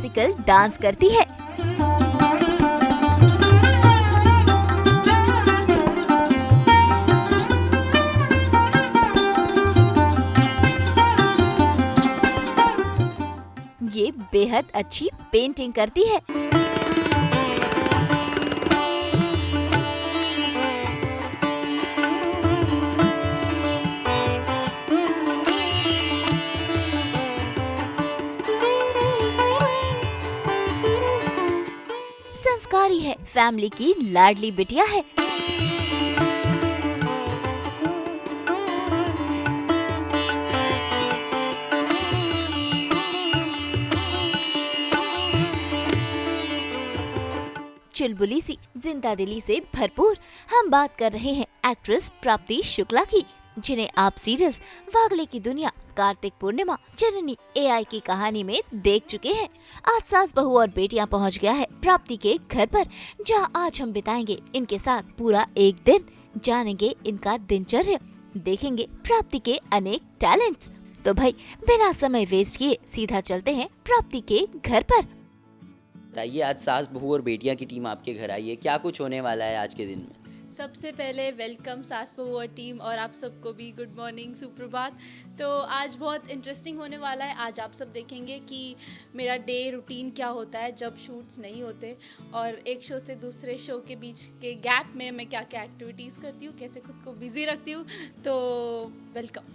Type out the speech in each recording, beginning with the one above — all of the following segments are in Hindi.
क्लासिकल डांस करती है। ये बेहद अच्छी पेंटिंग करती है। संस्कारी है, फैमिली की लाडली बिटिया है। चुलबुली सी, जिंदा दिली से भरपूर हम बात कर रहे हैं एक्ट्रेस प्राप्ति शुक्ला की, जिन्हें आप सीरियल्स वागले की दुनिया, कार्तिक पूर्णिमा, जननी, एआई की कहानी में देख चुके हैं। आज सास बहू और बेटियां पहुंच गया है प्राप्ति के घर पर, जहां आज हम बिताएंगे इनके साथ पूरा एक दिन, जानेंगे इनका दिनचर्या, देखेंगे प्राप्ति के अनेक टैलेंट्स। तो भाई बिना समय वेस्ट किए सीधा चलते हैं प्राप्ति के घर पर। बताइए, आज सास बहू और बेटियां की टीम आपके घर आई है, क्या कुछ होने वाला है आज के दिन में? सबसे पहले वेलकम सास बहू और टीम, और आप सबको भी गुड मॉर्निंग, सुप्रभात। तो आज बहुत इंटरेस्टिंग होने वाला है। आज आप सब देखेंगे कि मेरा डे रूटीन क्या होता है जब शूट्स नहीं होते, और एक शो से दूसरे शो के बीच के गैप में मैं क्या क्या एक्टिविटीज़ करती हूँ, कैसे खुद को बिजी रखती हूँ। तो वेलकम।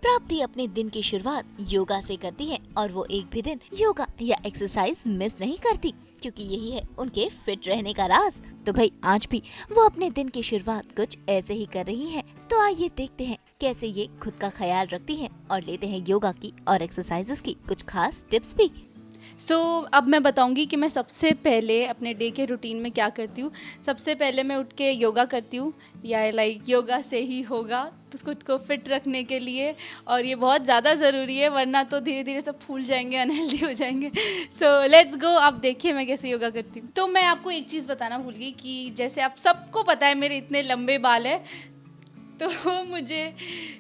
प्राप्ति अपने दिन की शुरुआत योगा से करती है, और वो एक भी दिन योगा या एक्सरसाइज मिस नहीं करती, क्योंकि यही है उनके फिट रहने का राज। तो भाई आज भी वो अपने दिन की शुरुआत कुछ ऐसे ही कर रही हैं। तो आइए देखते हैं कैसे ये खुद का ख्याल रखती हैं, और लेते हैं योगा की और एक्सरसाइजेस की कुछ खास टिप्स भी। अब मैं बताऊंगी कि मैं सबसे पहले अपने डे के रूटीन में क्या करती हूँ। सबसे पहले मैं उठ के योगा करती हूँ, या योगा से ही होगा तो खुद को फिट रखने के लिए, और ये बहुत ज़्यादा ज़रूरी है, वरना तो धीरे धीरे सब फूल जाएंगे, अनहेल्दी हो जाएंगे। So let's go. आप देखिए मैं कैसे योगा करती हूँ। तो मैं आपको एक चीज़ बताना भूल गई कि जैसे आप सबको पता है मेरे इतने लंबे बाल है, तो मुझे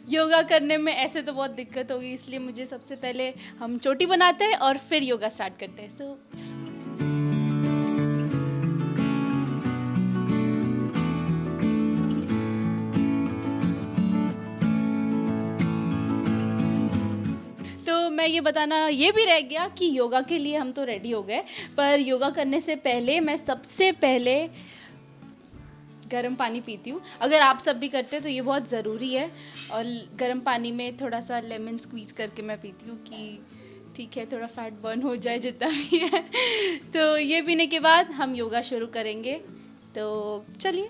योगा करने में ऐसे तो बहुत दिक्कत होगी, इसलिए मुझे सबसे पहले हम चोटी बनाते हैं और फिर योगा स्टार्ट करते हैं। तो मैं ये बताना ये भी रह गया कि योगा के लिए हम तो रेडी हो गए, पर योगा करने से पहले मैं सबसे पहले गर्म पानी पीती हूँ। अगर आप सब भी करते हैं तो ये बहुत ज़रूरी है, और गर्म पानी में थोड़ा सा लेमन स्क्वीज़ करके मैं पीती हूँ कि ठीक है, थोड़ा फैट बर्न हो जाए जितना भी है। तो ये पीने के बाद हम योगा शुरू करेंगे। तो चलिए।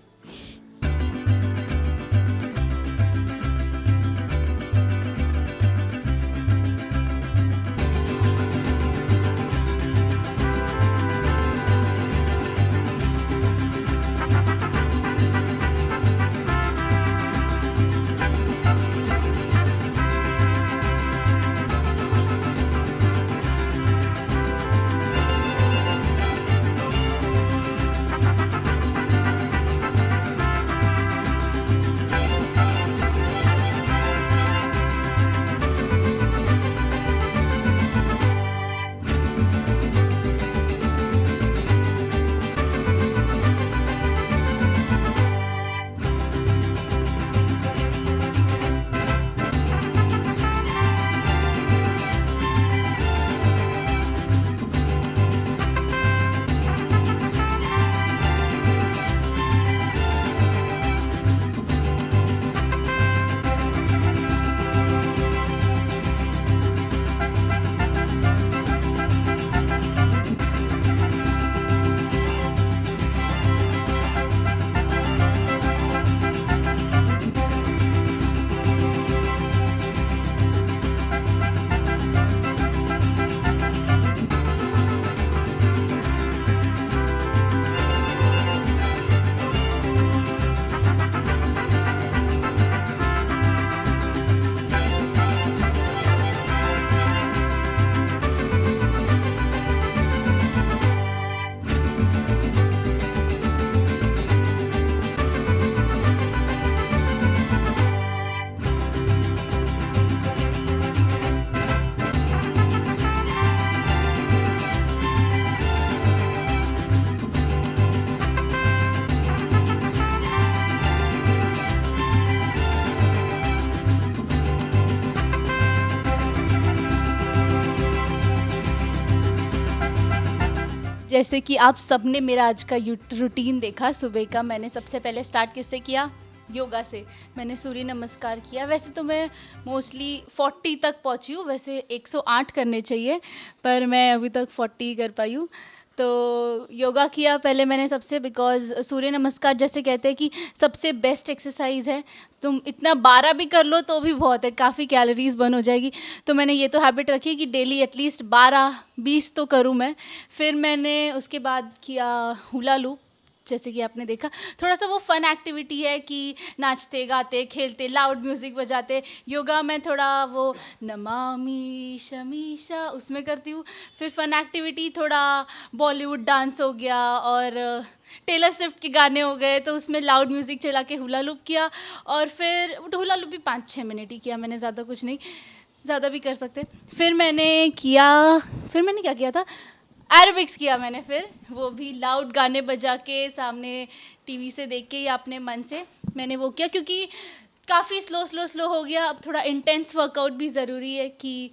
जैसे कि आप सबने मेरा आज का रूटीन देखा सुबह का, मैंने सबसे पहले स्टार्ट किससे किया? योगा से। मैंने सूर्य नमस्कार किया। वैसे तो मैं मोस्टली 40 तक पहुंची हूँ, वैसे 108 करने चाहिए, पर मैं अभी तक 40 कर पाई हूँ। तो योगा किया पहले मैंने सबसे, बिकॉज़ सूर्य नमस्कार जैसे कहते हैं कि सबसे बेस्ट एक्सरसाइज है। तुम इतना 12 भी कर लो तो भी बहुत है, काफ़ी कैलोरीज बर्न हो जाएगी। तो मैंने ये तो हैबिट रखी कि डेली एटलीस्ट 12-20 तो करूँ मैं। फिर मैंने उसके बाद किया हुला लूप, जैसे कि आपने देखा। थोड़ा सा वो फन एक्टिविटी है कि नाचते गाते खेलते लाउड म्यूज़िक बजाते। योगा में थोड़ा वो नमामि शमीशा उसमें करती हूँ। फिर फन एक्टिविटी थोड़ा बॉलीवुड डांस हो गया और टेलर स्विफ्ट के गाने हो गए, तो उसमें लाउड म्यूज़िक चला के हुला लूप किया। और फिर हुला लूप भी 5-6 मिनट ही किया मैंने, ज़्यादा कुछ नहीं, ज़्यादा भी कर सकते। फिर मैंने क्या किया था, एरोबिक्स किया मैंने। फिर वो भी लाउड गाने बजा के सामने टीवी से देख के या अपने मन से मैंने वो किया, क्योंकि काफ़ी स्लो हो गया। अब थोड़ा इंटेंस वर्कआउट भी ज़रूरी है कि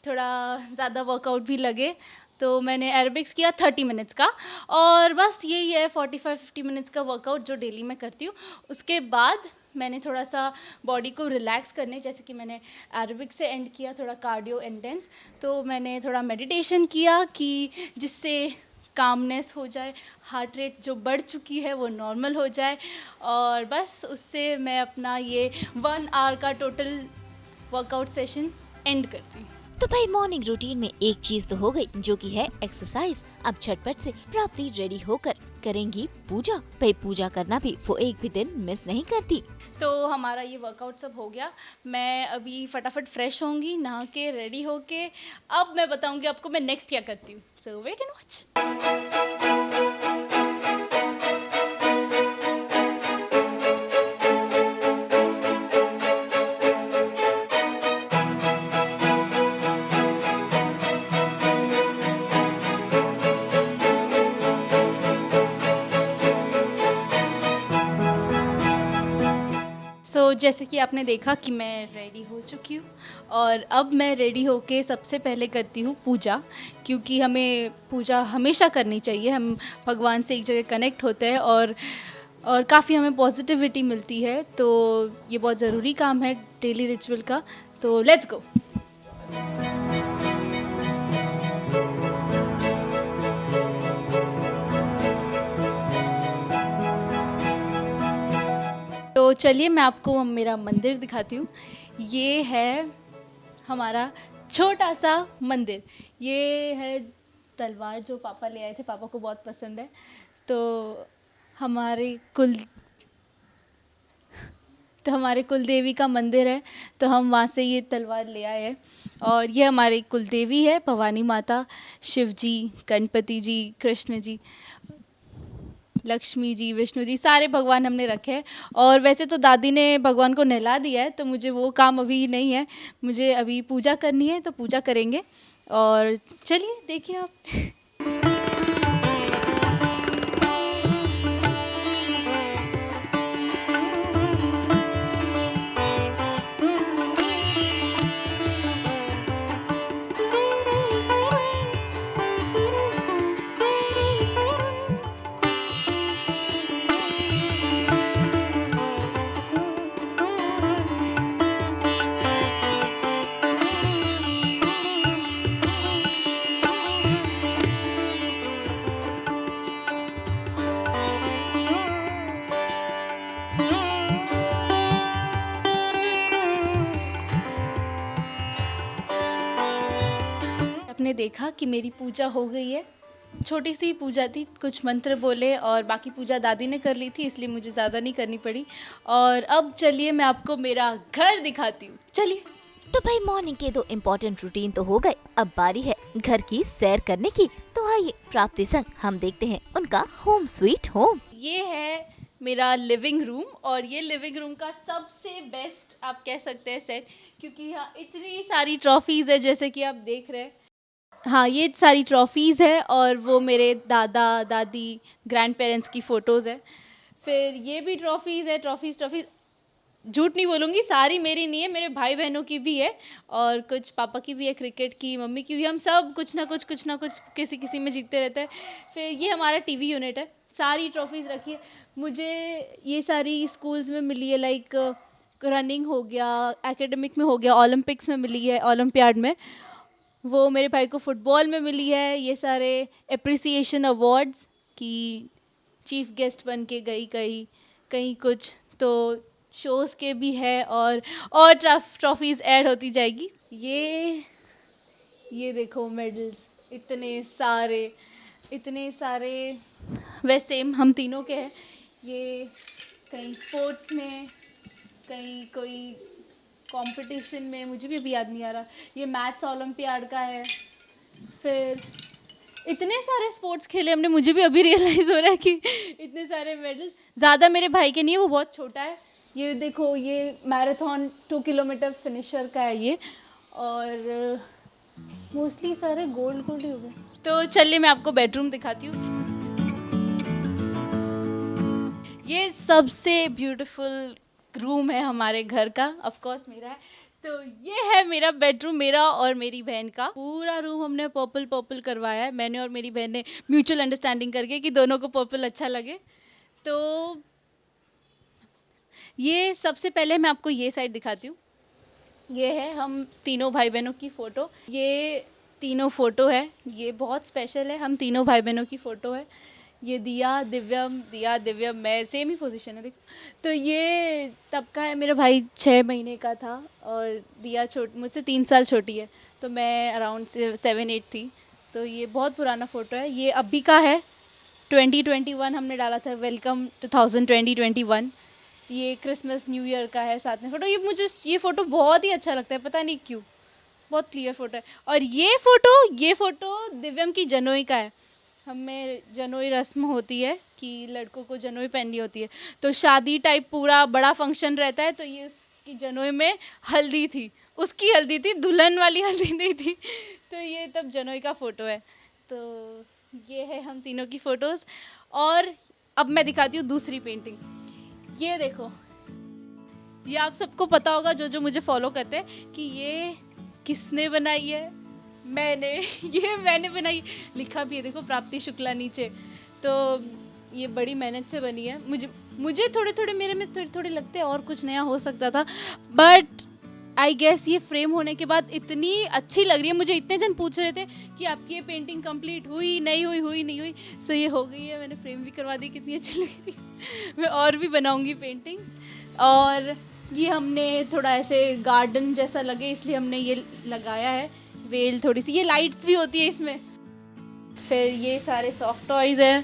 थोड़ा ज़्यादा वर्कआउट भी लगे। तो मैंने एरोबिक्स किया 30 मिनट्स का, और बस यही है 45-50 मिनट्स का वर्कआउट जो डेली मैं करती हूँ। उसके बाद मैंने थोड़ा सा बॉडी को रिलैक्स करने, जैसे कि मैंने एरोबिक्स से एंड किया थोड़ा कार्डियो इंटेंस, तो मैंने थोड़ा मेडिटेशन किया कि जिससे कामनेस हो जाए, हार्ट रेट जो बढ़ चुकी है वो नॉर्मल हो जाए, और बस उससे मैं अपना ये 1 आवर का टोटल वर्कआउट सेशन एंड करती हूँ। तो भाई मॉर्निंग रूटीन में एक चीज तो हो गई, जो कि है एक्सरसाइज। अब झटपट से प्राप्ति रेडी होकर करेंगी पूजा। भाई पूजा करना भी वो एक भी दिन मिस नहीं करती। तो हमारा ये वर्कआउट सब हो गया। मैं अभी फटाफट फ्रेश होंगी, नहा के रेडी होके अब मैं बताऊंगी आपको मैं नेक्स्ट क्या करती हूँ। सो वेट एंड वॉच। जैसे कि आपने देखा कि मैं रेडी हो चुकी हूँ, और अब मैं रेडी होके सबसे पहले करती हूँ पूजा, क्योंकि हमें पूजा हमेशा करनी चाहिए। हम भगवान से एक जगह कनेक्ट होते हैं और काफ़ी हमें पॉजिटिविटी मिलती है, तो ये बहुत ज़रूरी काम है डेली रिचुअल का। तो लेट्स गो। तो चलिए मैं आपको मेरा मंदिर दिखाती हूँ। ये है हमारा छोटा सा मंदिर। ये है तलवार जो पापा ले आए थे, पापा को बहुत पसंद है। तो हमारे कुलदेवी का मंदिर है, तो हम वहाँ से ये तलवार ले आए हैं। और ये हमारी कुलदेवी है, भवानी माता, शिव जी, गणपति जी, कृष्ण जी, लक्ष्मी जी, विष्णु जी, सारे भगवान हमने रखे हैं। और वैसे तो दादी ने भगवान को नहला दिया है, तो मुझे वो काम अभी नहीं है, मुझे अभी पूजा करनी है, तो पूजा करेंगे। और चलिए देखिए आप। आपने देखा कि मेरी पूजा हो गई है। छोटी सी पूजा थी, कुछ मंत्र बोले और बाकी पूजा दादी ने कर ली थी, इसलिए मुझे ज़्यादा नहीं करनी पड़ी। और अब चलिए मैं आपको मेरा घर दिखाती हूँ। चलिए। तो भाई मॉर्निंग के 2 इम्पोर्टेंट रूटीन तो हो गए, अब बारी है घर की सैर करने की। तो आइए प्राप्ति संग हम देखते हैं उनका होम स्वीट होम। ये है मेरा लिविंग रूम, और ये लिविंग रूम का सबसे बेस्ट आप कह सकते हैं सेट, क्योंकि यहाँ इतनी सारी ट्रॉफीज़ है जैसे कि आप देख रहे हैं। हाँ, ये सारी ट्रॉफीज़ है, और वो मेरे दादा दादी ग्रैंड पेरेंट्स की फ़ोटोज़ है। फिर ये भी ट्रॉफीज़ है, ट्रॉफीज़ झूठ नहीं बोलूँगी, सारी मेरी नहीं है, मेरे भाई बहनों की भी है और कुछ पापा की भी है, क्रिकेट की, मम्मी की भी। हम सब कुछ ना कुछ किसी किसी में जीतते रहते हैं। फिर ये हमारा टीवी यूनिट है, सारी ट्रॉफीज़ रखी है। मुझे ये सारी स्कूल्स में मिली है, लाइक रनिंग हो गया, एकेडमिक में हो गया, ओलंपिक्स में मिली है, ओलंपियाड में। वो मेरे भाई को फुटबॉल में मिली है। ये सारे एप्रिसिएशन अवार्ड्स कि चीफ गेस्ट बन के गई कहीं कहीं कुछ, तो शोज़ के भी है और ट्रॉफीज़ ऐड होती जाएगी। ये देखो मेडल्स, इतने सारे वैसे हम तीनों के हैं। ये कहीं स्पोर्ट्स में, कहीं कोई कंपटीशन में, मुझे भी अभी याद नहीं आ रहा। ये मैथ्स ओलंपियाड का है। फिर इतने सारे स्पोर्ट्स खेले हमने, मुझे भी अभी रियलाइज़ हो रहा है कि इतने सारे मेडल्स। ज़्यादा मेरे भाई के नहीं है, वो बहुत छोटा है। ये देखो, ये मैराथन 2 किलोमीटर फिनिशर का है ये, और मोस्टली सारे गोल्ड ही हो गए। तो चलिए मैं आपको बेडरूम दिखाती हूँ। ये सबसे ब्यूटीफुल रूम है हमारे घर का, ऑफ कोर्स मेरा है। तो ये है मेरा बेडरूम, मेरा और मेरी बहन का। पूरा रूम हमने पर्पल करवाया है, मैंने और मेरी बहन ने म्यूचुअल अंडरस्टैंडिंग करके कि दोनों को पर्पल अच्छा लगे। तो ये सबसे पहले मैं आपको ये साइड दिखाती हूँ। ये है हम तीनों भाई बहनों की फ़ोटो। ये तीनों फ़ोटो है, ये बहुत स्पेशल है, हम तीनों भाई बहनों की फ़ोटो है। ये दिया दिव्यम मैं सेम ही पोजीशन है, देखो। तो ये तब का है, मेरा भाई 6 महीने का था और दिया मुझसे 3 साल छोटी है, तो मैं अराउंड 7-8 थी। तो ये बहुत पुराना फ़ोटो है। ये अभी का है, 2021 हमने डाला था, वेलकम 2021। ये क्रिसमस न्यू ईयर का है साथ में फ़ोटो। ये फ़ोटो बहुत ही अच्छा लगता है, पता नहीं क्यों, बहुत क्लियर फ़ोटो है। और ये फ़ोटो दिव्यम की जनोई का है। हमें जनोई रस्म होती है कि लड़कों को जनोई पहननी होती है, तो शादी टाइप पूरा बड़ा फंक्शन रहता है। तो ये उसकी जनोई में हल्दी थी, उसकी हल्दी थी, दुल्हन वाली हल्दी नहीं थी। तो ये तब जनोई का फ़ोटो है। तो ये है हम तीनों की फ़ोटोज़। और अब मैं दिखाती हूँ दूसरी पेंटिंग। ये देखो, ये आप सबको पता होगा जो मुझे फॉलो करते हैं कि ये किसने बनाई है। मैंने बनाई, लिखा भी है देखो, प्राप्ति शुक्ला नीचे। तो ये बड़ी मेहनत से बनी है। मुझे थोड़े मेरे में थोड़े लगते हैं और कुछ नया हो सकता था, बट आई गेस ये फ्रेम होने के बाद इतनी अच्छी लग रही है। मुझे इतने जन पूछ रहे थे कि आपकी ये पेंटिंग कंप्लीट हुई नहीं हुई। सो ये हो गई है, मैंने फ्रेम भी करवा दी, कितनी अच्छी लग रही है। मैं और भी बनाऊंगी पेंटिंग्स। और ये हमने थोड़ा ऐसे गार्डन जैसा लगे इसलिए हमने ये लगाया है, वेल थोड़ी सी, ये लाइट्स भी होती है इसमें। फिर ये सारे सॉफ्ट टॉयज़ हैं,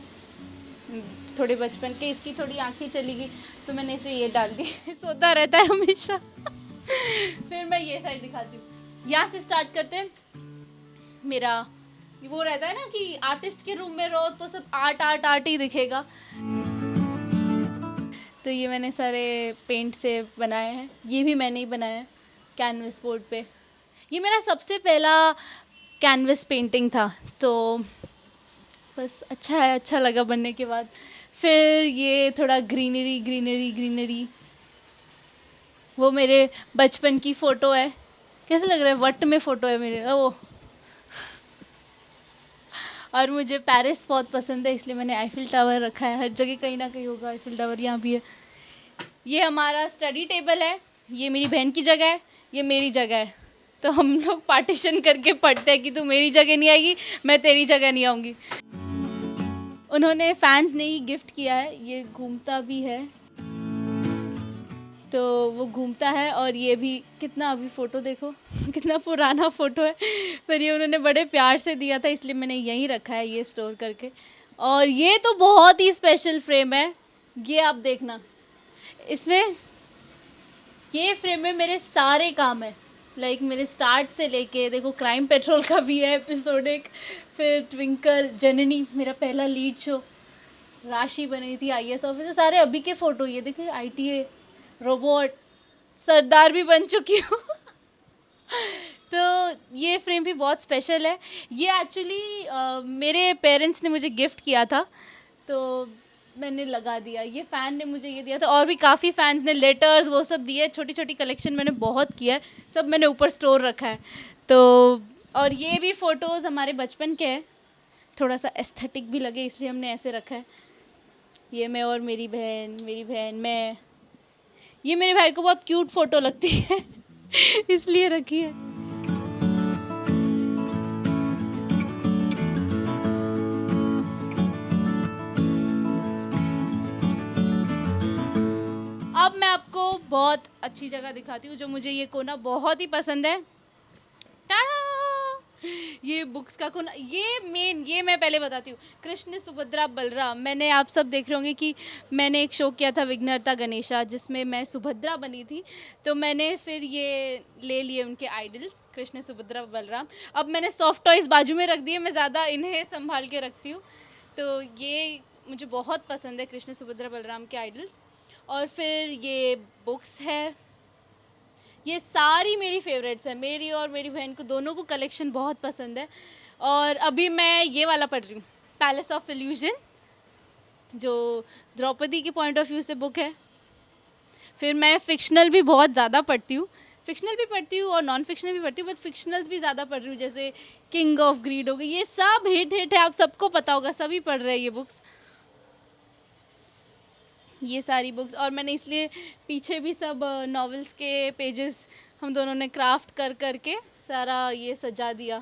थोड़े बचपन के। इसकी थोड़ी आंखें चली गई तो मैंने इसे ये डाल दी, सोता रहता है हमेशा। फिर मैं ये साइड दिखाती हूँ। यहाँ से स्टार्ट करते हैं। मेरा वो रहता है ना कि आर्टिस्ट के रूम में रहो तो सब आर्ट ही दिखेगा। तो ये मैंने सारे पेंट से बनाए हैं, ये भी मैंने ही बनाया है कैनवस बोर्ड पे। ये मेरा सबसे पहला कैनवस पेंटिंग था, तो बस अच्छा लगा बनने के बाद। फिर ये थोड़ा ग्रीनरी, वो मेरे बचपन की फ़ोटो है। कैसे लग रहा है, वट में फ़ोटो है मेरे वो। और मुझे पेरिस बहुत पसंद है, इसलिए मैंने आईफिल टावर रखा है। हर जगह कहीं ना कहीं होगा आईफिल टावर, यहाँ भी है। ये हमारा स्टडी टेबल है, ये मेरी बहन की जगह है, ये मेरी जगह है। तो हम लोग पार्टीशन करके पढ़ते हैं कि तू मेरी जगह नहीं आएगी, मैं तेरी जगह नहीं आऊँगी। उन्होंने फैंस ने ही गिफ्ट किया है, ये घूमता भी है, तो वो घूमता है। और ये भी कितना, अभी फ़ोटो देखो कितना पुराना फ़ोटो है, पर ये उन्होंने बड़े प्यार से दिया था इसलिए मैंने यहीं रखा है ये स्टोर करके। और ये तो बहुत ही स्पेशल फ्रेम है, ये आप देखना, इसमें ये फ्रेम में मेरे सारे काम है, लाइक मेरे स्टार्ट से लेके देखो, क्राइम पेट्रोल का भी है एपिसोडिक, फिर ट्विंकल, जननी मेरा पहला लीड शो, राशि बनी थी IAS ऑफिसर, सारे अभी के फ़ोटो। ये देखिए ITA, रोबोट, सरदार भी बन चुकी हूँ। तो ये फ्रेम भी बहुत स्पेशल है। ये एक्चुअली मेरे पेरेंट्स ने मुझे गिफ्ट किया था, तो मैंने लगा दिया। ये फ़ैन ने मुझे ये दिया था और भी काफ़ी फैंस ने लेटर्स वो सब दिए। छोटी छोटी कलेक्शन मैंने बहुत किया है, सब मैंने ऊपर स्टोर रखा है। तो और ये भी फ़ोटोज़ हमारे बचपन के हैं, थोड़ा सा एस्थेटिक भी लगे इसलिए हमने ऐसे रखा है। ये मैं और मेरी बहन मैं, ये मेरे भाई को बहुत क्यूट फ़ोटो लगती है इसलिए रखी है। अब मैं आपको बहुत अच्छी जगह दिखाती हूँ जो मुझे ये कोना बहुत ही पसंद है। टाड़ा! ये बुक्स का कोना, ये मैं पहले बताती हूँ। कृष्ण, सुभद्रा, बलराम। मैंने, आप सब देख रहे होंगे कि मैंने एक शो किया था विघ्नहर्ता गणेशा, जिसमें मैं सुभद्रा बनी थी। तो मैंने फिर ये ले लिए उनके आइडल्स, कृष्ण, सुभद्रा, बलराम। अब मैंने सॉफ्ट टॉयज़ बाजू में रख दिए, मैं ज़्यादा इन्हें संभाल के रखती हूँ। तो ये मुझे बहुत पसंद है, कृष्ण, सुभद्रा, बलराम के आइडल्स। और फिर ये बुक्स है, ये सारी मेरी फेवरेट्स हैं। मेरी और मेरी बहन को दोनों को कलेक्शन बहुत पसंद है। और अभी मैं ये वाला पढ़ रही हूँ, पैलेस ऑफ इल्यूजन, जो द्रौपदी के पॉइंट ऑफ व्यू से बुक है। फिर मैं फ़िक्शनल भी बहुत ज़्यादा पढ़ती हूँ, फ़िक्शनल भी पढ़ती हूँ और नॉन फ़िक्शनल भी पढ़ती हूँ, बट फ़िक्शनल्स भी ज़्यादा पढ़ रही हूँ। जैसे किंग ऑफ ग्रीड हो गई, ये सब हिट है, आप सबको पता होगा, सभी पढ़ रहे हैं ये बुक्स, ये सारी बुक्स। और मैंने इसलिए पीछे भी सब नॉवेल्स के पेजेस हम दोनों ने क्राफ्ट कर करके सारा ये सजा दिया,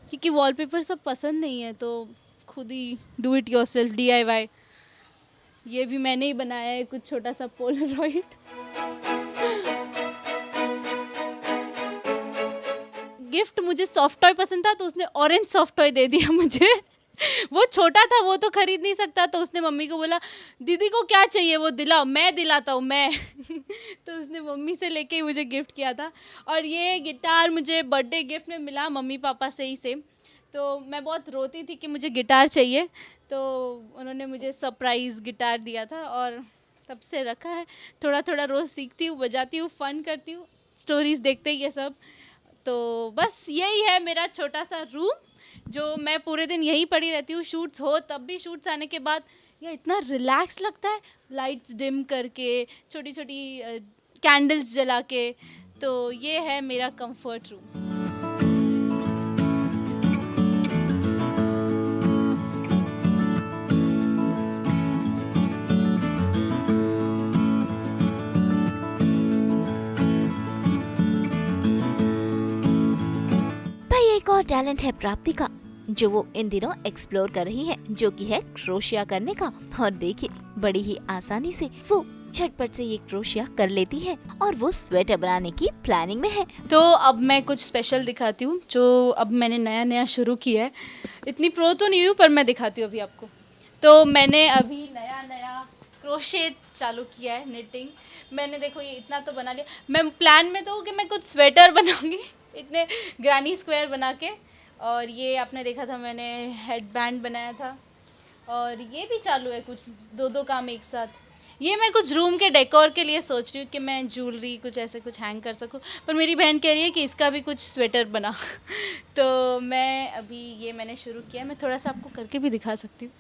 क्योंकि वॉलपेपर सब पसंद नहीं है तो खुद ही डू इट योरसेल्फ, DIY। ये भी मैंने ही बनाया है, कुछ छोटा सा पोलरॉइड। गिफ्ट, मुझे सॉफ्ट टॉय पसंद था तो उसने ऑरेंज सॉफ्ट टॉय दे दिया मुझे वो छोटा था, वो तो खरीद नहीं सकता, तो उसने मम्मी को बोला दीदी को क्या चाहिए वो दिलाओ, मैं दिलाता हूँ मैं तो उसने मम्मी से लेके ही मुझे गिफ्ट किया था। और ये गिटार मुझे बर्थडे गिफ्ट में मिला मम्मी पापा से ही सेम। तो मैं बहुत रोती थी कि मुझे गिटार चाहिए, तो उन्होंने मुझे सरप्राइज़ गिटार दिया था और तब से रखा है। थोड़ा थोड़ा रोज़ सीखती हूँ, बजाती हूँ, फ़न करती हूँ, स्टोरीज़ देखते ही ये सब। तो बस यही है मेरा छोटा सा रूम, जो मैं पूरे दिन यहीं पड़ी रहती हूँ। शूट्स हो तब भी, शूट्स आने के बाद ये इतना रिलैक्स लगता है, लाइट्स डिम करके, छोटी छोटी कैंडल्स जला के। तो ये है मेरा कंफर्ट रूम। भाई एक और टैलेंट है प्राप्ति का, जो वो इन दिनों एक्सप्लोर कर रही है, जो कि है क्रोशिया करने का। और देखिए बड़ी ही आसानी से वो झटपट से ये क्रोशिया कर लेती है और वो स्वेटर बनाने की प्लानिंग में है। तो अब मैं कुछ स्पेशल दिखाती हूँ जो अब मैंने नया नया शुरू किया है। इतनी प्रो तो नहीं हूँ पर मैं दिखाती हूँ अभी आपको। तो मैंने अभी नया क्रोशे चालू किया है, निटिंग। मैंने देखो ये इतना तो बना लिया। मैं प्लान में तो हूँ कि मैं कुछ स्वेटर बनाऊंगी इतने ग्रानी स्क्वायर बना के। और ये आपने देखा था मैंने हेडबैंड बनाया था। और ये भी चालू है, कुछ दो काम एक साथ। ये मैं कुछ रूम के डेकोर के लिए सोच रही हूँ कि मैं ज्वेलरी कुछ ऐसे कुछ हैंग कर सकूँ, पर मेरी बहन कह रही है कि इसका भी कुछ स्वेटर बना तो मैं अभी ये मैंने शुरू किया है। मैं थोड़ा सा आपको करके भी दिखा सकती हूँ।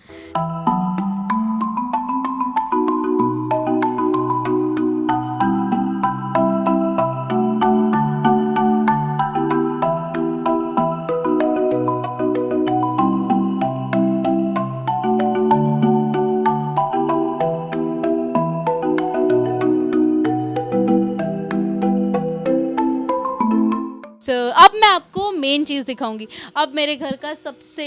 अब मैं आपको मेन चीज़ दिखाऊंगी। अब मेरे घर का सबसे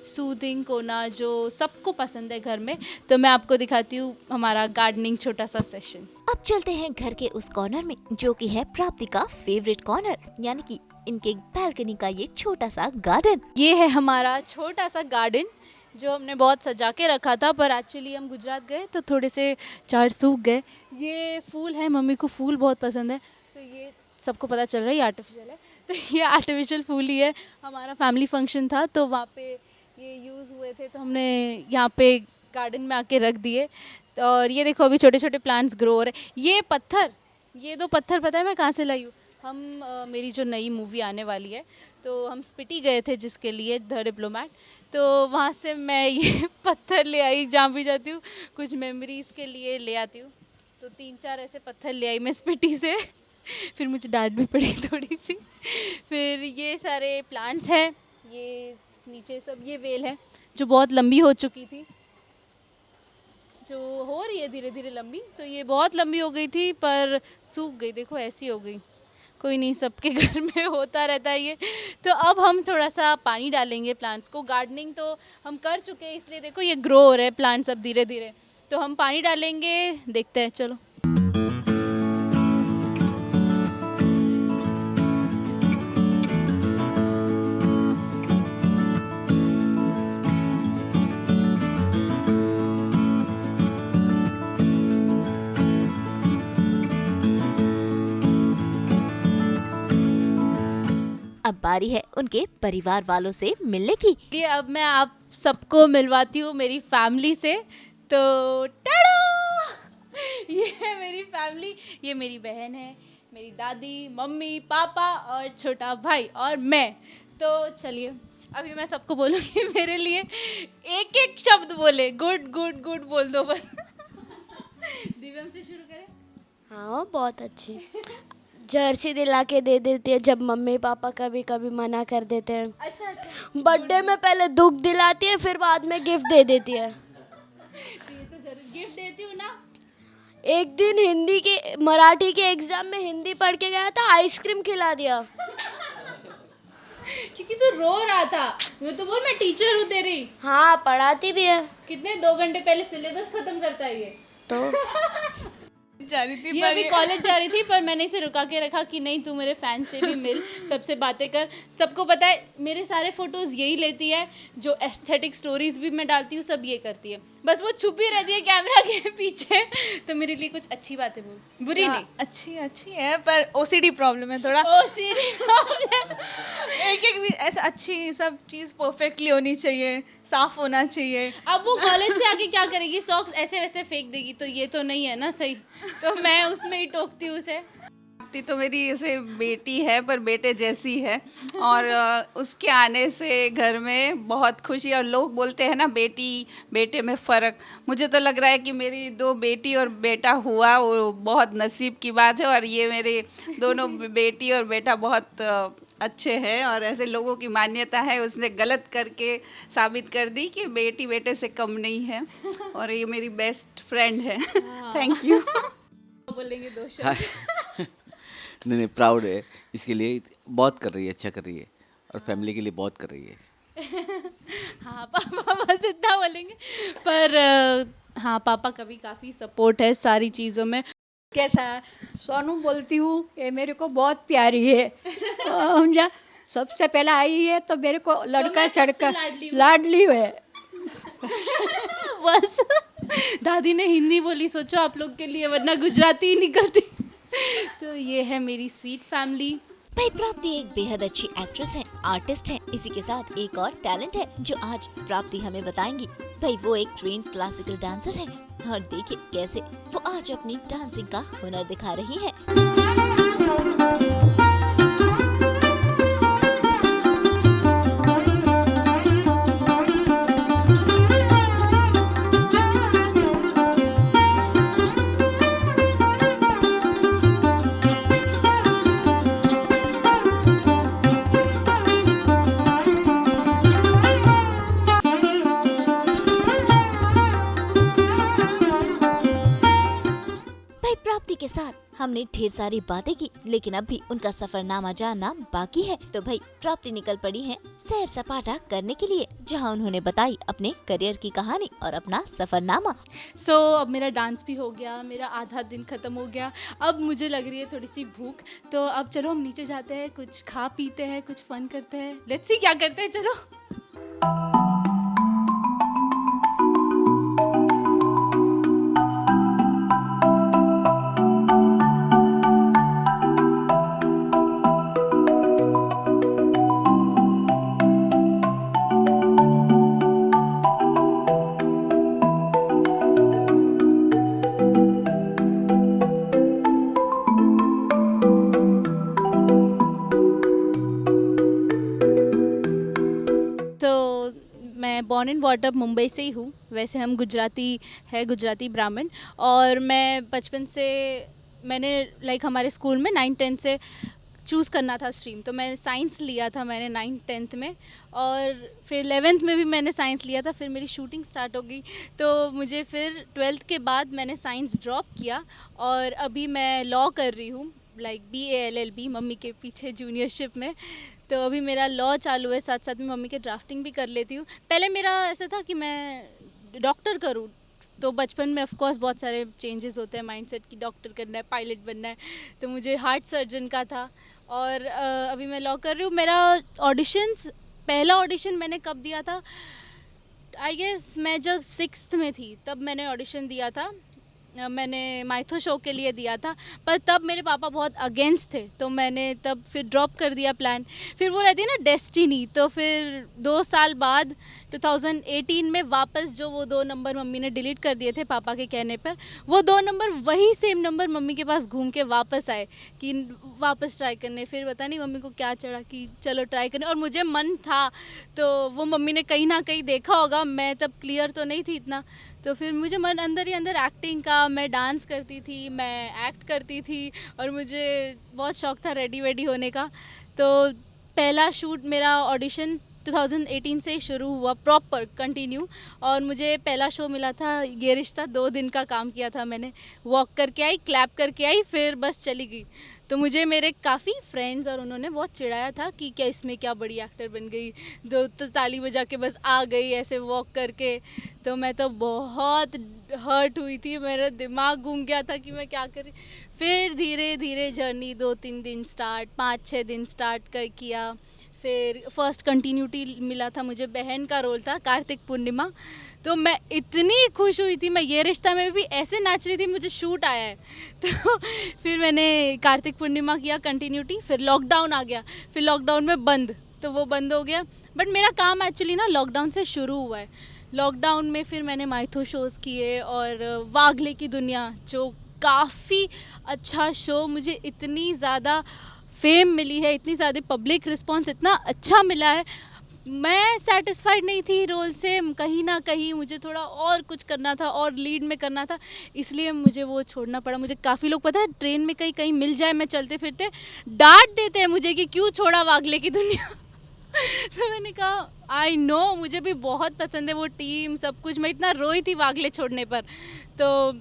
सूदिंग कोना जो सबको पसंद है घर में, तो मैं आपको दिखाती हूँ हमारा गार्डनिंग छोटा सा सेशन। अब चलते हैं घर के उस कॉर्नर में जो कि है प्राप्ति का फेवरेट कॉर्नर, यानी कि इनके बालकनी का ये छोटा सा गार्डन। ये है हमारा छोटा सा गार्डन जो हमने बहुत सजा के रखा था, पर एक्चुअली हम गुजरात गए तो थोड़े से झाड़ सूख गए। ये फूल है, मम्मी को फूल बहुत पसंद है, तो ये सबको पता चल रहा है ये आर्टिफिशियल है, तो ये आर्टिफिशियल फूल ही है। हमारा फैमिली फंक्शन था तो वहाँ पे ये यूज़ हुए थे, तो हमने यहाँ पे गार्डन में आके रख दिए। और ये देखो अभी छोटे छोटे प्लांट्स ग्रो हो रहे। ये पत्थर, ये 2 पत्थर पता है मैं कहाँ से लाई हूँ? हम मेरी जो नई मूवी आने वाली है तो हम स्पीति गए थे जिसके लिए द डिप्लोमेट, तो वहाँ से मैं ये पत्थर ले आई, जहाँ भी जाती हूँ कुछ मेमोरीज़ के लिए ले आती हूँ। तो 3-4 ऐसे पत्थर ले आई मैं स्पीति से फिर मुझे डांट भी पड़ी थोड़ी सी। फिर ये सारे प्लांट्स हैं, ये नीचे सब ये वेल है जो बहुत लंबी हो चुकी थी, जो हो रही है धीरे धीरे लंबी। तो ये बहुत लंबी हो गई थी पर सूख गई, देखो ऐसी हो गई। कोई नहीं, सबके घर में होता रहता है ये। तो अब हम थोड़ा सा पानी डालेंगे प्लांट्स को। गार्डनिंग तो हम कर चुके हैं, इसलिए देखो ये ग्रो हो रहे हैं प्लांट्स अब धीरे धीरे। तो हम पानी डालेंगे, देखते हैं, चलो। अब बारी है उनके परिवार वालों से मिलने की। ये अब मैं आप सबको मिलवाती हूँ मेरी फैमिली से। तो टाडा, ये है मेरी फैमिली। ये मेरी बहन है, मेरी दादी, मम्मी, पापा और छोटा भाई और मैं। तो चलिए अभी मैं सबको बोलूँगी मेरे लिए एक एक शब्द बोले, गुड गुड गुड बोल दो बस। दिव्यम से शुरू करें। हाँ, बहुत अच्छी। जर्सी दिला के दे देती है जब मम्मी पापा कभी कभी मना कर देते हैं। अच्छा अच्छा, बर्थडे में पहले दुख दिलाती है, फिर बाद में गिफ्ट दे देती है। ये तो जरूर गिफ्ट देती हूँ ना। एक दिन मराठी के एग्जाम में हिंदी पढ़ के गया था, आइसक्रीम खिला दिया। क्योंकि तू रो रहा था। वो तो बोल मैं टीचर हूँ तेरी। हाँ, पढ़ाती भी है। कितने 2 घंटे पहले सिलेबस खत्म करता है ये। तो जा रही थी, ये अभी कॉलेज जा रही थी, पर मैंने इसे रुका के रखा कि नहीं तू मेरे फैन से भी मिल, सबसे बातें कर। सबको पता है मेरे सारे फोटोज यही लेती है, जो एस्थेटिक स्टोरीज भी मैं डालती हूँ सब ये करती है। बस वो छुपी रहती है कैमरा के पीछे। तो मेरे लिए कुछ अच्छी बातें बोल, बुरी नहीं। अच्छी है पर ओसीडी प्रॉब्लम है थोड़ा। OCD problem. एक भी ऐसा अच्छी सब चीज़ परफेक्टली होनी चाहिए, साफ होना चाहिए। अब वो कॉलेज से आके क्या करेगी, सॉक्स ऐसे वैसे फेंक देगी, तो ये तो नहीं है ना सही। तो मैं उसमें ही टोकती हूँ उसे। तो मेरी ऐसे बेटी है पर बेटे जैसी है, और उसके आने से घर में बहुत खुशी। और लोग बोलते हैं ना बेटी बेटे में फ़र्क, मुझे तो लग रहा है कि मेरी 2 बेटी और बेटा हुआ वो बहुत नसीब की बात है। और ये मेरे दोनों बेटी और बेटा बहुत अच्छे हैं, और ऐसे लोगों की मान्यता है उसने गलत करके साबित कर दी कि बेटी बेटे से कम नहीं है। और ये मेरी बेस्ट फ्रेंड है। Thank you. बोलेंगे 2 शब्द। नहीं, प्राउड है इसके लिए, बहुत कर रही है, अच्छा कर रही है, और फैमिली के लिए बहुत कर रही है। हाँ, पापा बस इतना बोलेंगे, पर हाँ पापा का भी काफ़ी सपोर्ट है सारी चीज़ों में। कैसा सोनू बोलती हूँ, ये मेरे को बहुत प्यारी है। समझा, सबसे पहले आई है तो मेरे को लड़का सड़का लाडली है। बस दादी ने हिंदी बोली, सोचो आप लोग के लिए, वरना गुजराती ही निकलती। तो ये है मेरी स्वीट फैमिली। भाई प्राप्ति एक बेहद अच्छी एक्ट्रेस है, आर्टिस्ट है। इसी के साथ एक और टैलेंट है जो आज प्राप्ति हमें बताएंगी। भाई वो एक ट्रेन्ड क्लासिकल डांसर है, और देखिए कैसे वो आज अपनी डांसिंग का हुनर दिखा रही है। प्राप्ति के साथ हमने ढेर सारी बातें की, लेकिन अब भी उनका सफरनामा जानना बाकी है। तो भाई प्राप्ति निकल पड़ी है सैर सपाटा करने के लिए, जहां उन्होंने बताई अपने करियर की कहानी और अपना सफरनामा। सो अब मेरा डांस भी हो गया, मेरा आधा दिन खत्म हो गया। अब मुझे लग रही है थोड़ी सी भूख, तो अब चलो हम नीचे जाते हैं, कुछ खा पीते हैं, कुछ फन करते हैं। लेट्स सी क्या करते हैं, चलो। तो मैं born and bought up Mumbai से ही हूँ। वैसे हम गुजराती ब्राह्मण। और मैं बचपन से मैंने हमारे स्कूल में 9-10 से चूज़ करना था स्ट्रीम, तो मैंने साइंस लिया था मैंने 9-10th में, और फिर 11th में भी मैंने साइंस लिया था। फिर मेरी शूटिंग स्टार्ट हो गई, तो मुझे फिर 12th के बाद मैंने साइंस ड्रॉप किया और अभी मैं लॉ कर रही हूँ, BA LLB, मम्मी के पीछे जूनियरशिप में। तो अभी मेरा लॉ चालू है, साथ साथ में मम्मी के ड्राफ्टिंग भी कर लेती हूँ। पहले मेरा ऐसा था कि मैं डॉक्टर करूँ, तो बचपन में ऑफ कोर्स बहुत सारे चेंजेस होते हैं माइंडसेट की, डॉक्टर करना है, पायलट बनना है, तो मुझे हार्ट सर्जन का था। और अभी मैं लॉ कर रही हूँ। मेरा पहला ऑडिशन मैंने कब दिया था, आई गेस मैं जब 6th में थी तब मैंने ऑडिशन दिया था। मैंने माइथो शो के लिए दिया था, पर तब मेरे पापा बहुत अगेंस्ट थे, तो मैंने तब फिर ड्रॉप कर दिया प्लान। फिर वो रहती है ना डेस्टिनी, तो फिर 2 साल बाद 2018 में वापस जो वो 2 नंबर मम्मी ने डिलीट कर दिए थे पापा के कहने पर, वो 2 नंबर वही सेम नंबर मम्मी के पास घूम के वापस आए कि वापस ट्राई करने। फिर पता नहीं मम्मी को क्या चढ़ा कि चलो ट्राई करने, और मुझे मन था, तो वो मम्मी ने कहीं ना कहीं देखा होगा, मैं तब क्लियर तो नहीं थी इतना, तो फिर मुझे मन अंदर ही अंदर एक्टिंग का, मैं डांस करती थी, मैं एक्ट करती थी, और मुझे बहुत शौक था रेडी वेडी होने का। तो पहला शूट मेरा ऑडिशन 2018 से शुरू हुआ प्रॉपर कंटिन्यू, और मुझे पहला शो मिला था ये रिश्ता। 2 दिन का काम किया था मैंने, वॉक करके आई, क्लैप करके आई, फिर बस चली गई। तो मुझे मेरे काफ़ी फ्रेंड्स और उन्होंने बहुत चिढ़ाया था कि क्या इसमें क्या बड़ी एक्टर बन गई, 2 तो ताली बजा के बस आ गई ऐसे वॉक करके। तो मैं तो बहुत हर्ट हुई थी, मेरा दिमाग घूम गया था कि मैं क्या करी। फिर धीरे धीरे जर्नी 2-3 दिन स्टार्ट, 5-6 दिन स्टार्ट किया। फिर फर्स्ट कंटिन्यूटी मिला था मुझे, बहन का रोल था, कार्तिक पूर्णिमा। तो मैं इतनी खुश हुई थी, मैं ये रिश्ता में भी ऐसे नाच रही थी, मुझे शूट आया है। तो फिर मैंने कार्तिक पूर्णिमा किया कंटिन्यूटी, फिर लॉकडाउन आ गया, फिर लॉकडाउन में बंद, तो वो बंद हो गया। बट मेरा काम एक्चुअली ना लॉकडाउन से शुरू हुआ है। लॉकडाउन में फिर मैंने माइथो शोज़ किए, और वागले की दुनिया जो काफ़ी अच्छा शो, मुझे इतनी ज़्यादा फेम मिली है, इतनी ज़्यादा पब्लिक रिस्पांस इतना अच्छा मिला है। मैं सेटिस्फाइड नहीं थी रोल से, कहीं ना कहीं मुझे थोड़ा और कुछ करना था, और लीड में करना था, इसलिए मुझे वो छोड़ना पड़ा। मुझे काफ़ी लोग पता है ट्रेन में कहीं मिल जाए मैं चलते फिरते, डांट देते हैं मुझे कि क्यों छोड़ा वागले की दुनिया। तो मैंने कहा आई नो, मुझे भी बहुत पसंद है वो टीम, सब कुछ। मैं इतना रोई थी वागले छोड़ने पर, तो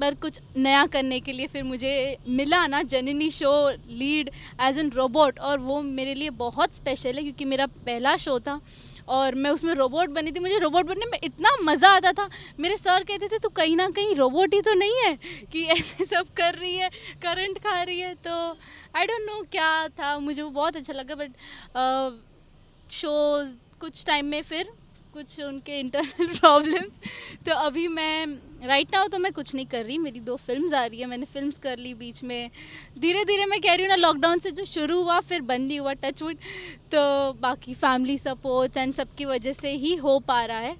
पर कुछ नया करने के लिए फिर मुझे मिला ना Janani show lead as an robot, और वो मेरे लिए बहुत स्पेशल है क्योंकि मेरा पहला शो था और मैं उसमें रोबोट बनी थी। मुझे रोबोट बनने में इतना मज़ा आता था। मेरे सर कहते थे तू कहीं ना कहीं रोबोट ही तो नहीं है कि ऐसे सब कर रही है, करंट खा रही है। तो आई डोंट नो क्या था, मुझे वो बहुत अच्छा लगा। बट शोज़ कुछ टाइम में फिर कुछ उनके इंटरनल प्रॉब्लम्स, तो अभी मैं राइट नाउ तो मैं कुछ नहीं कर रही। मेरी 2 फिल्म्स आ रही है, मैंने फिल्म्स कर ली बीच में, धीरे धीरे मैं कह रही हूँ ना, लॉकडाउन से जो शुरू हुआ फिर बंद नहीं हुआ, टच वुड। तो बाकी फैमिली सपोर्ट एंड सबकी वजह से ही हो पा रहा है।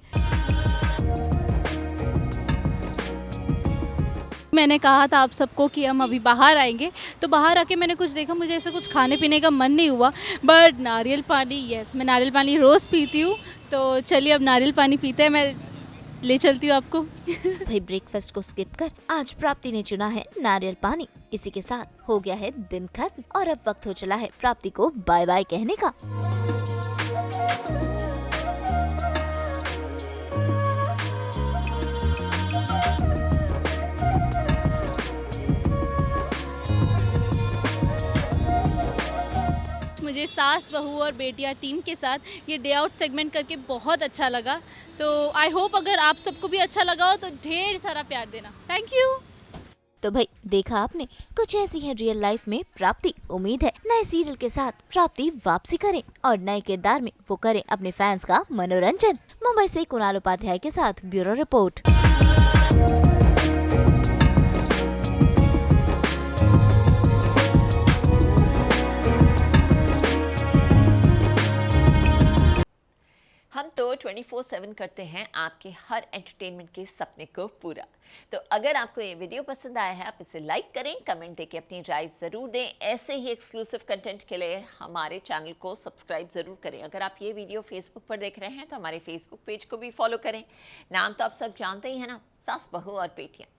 मैंने कहा था आप सबको कि हम अभी बाहर आएंगे, तो बाहर आके मैंने कुछ देखा, मुझे ऐसा कुछ खाने पीने का मन नहीं हुआ। बट नारियल पानी, यस, मैं नारियल पानी रोज़ पीती हूँ, तो चलिए अब नारियल पानी पीते हैं, मैं ले चलती हूँ आपको। भाई ब्रेकफास्ट को स्किप कर आज प्राप्ति ने चुना है नारियल पानी। इसी के साथ हो गया है दिन खत्म, और अब वक्त हो चला है प्राप्ति को बाय बाय कहने का। मुझे सास बहू और बेटियां टीम के साथ ये डे आउट सेगमेंट करके बहुत अच्छा लगा। तो आई होप अगर आप सबको भी अच्छा लगा हो तो ढेर सारा प्यार देना। Thank you. तो भाई देखा आपने, कुछ ऐसी है रियल लाइफ में प्राप्ति। उम्मीद है नए सीरियल के साथ प्राप्ति वापसी करे और नए किरदार में वो करे अपने फैंस का मनोरंजन। मुंबई से कुणाल उपाध्याय के साथ ब्यूरो रिपोर्ट। हम तो 24/7 करते हैं आपके हर एंटरटेनमेंट के सपने को पूरा। तो अगर आपको ये वीडियो पसंद आया है, आप इसे लाइक करें, कमेंट देके अपनी राय ज़रूर दें। ऐसे ही एक्सक्लूसिव कंटेंट के लिए हमारे चैनल को सब्सक्राइब ज़रूर करें। अगर आप ये वीडियो फेसबुक पर देख रहे हैं तो हमारे फेसबुक पेज को भी फॉलो करें। नाम तो आप सब जानते ही हैं ना, सास बहू और बेटियाँ।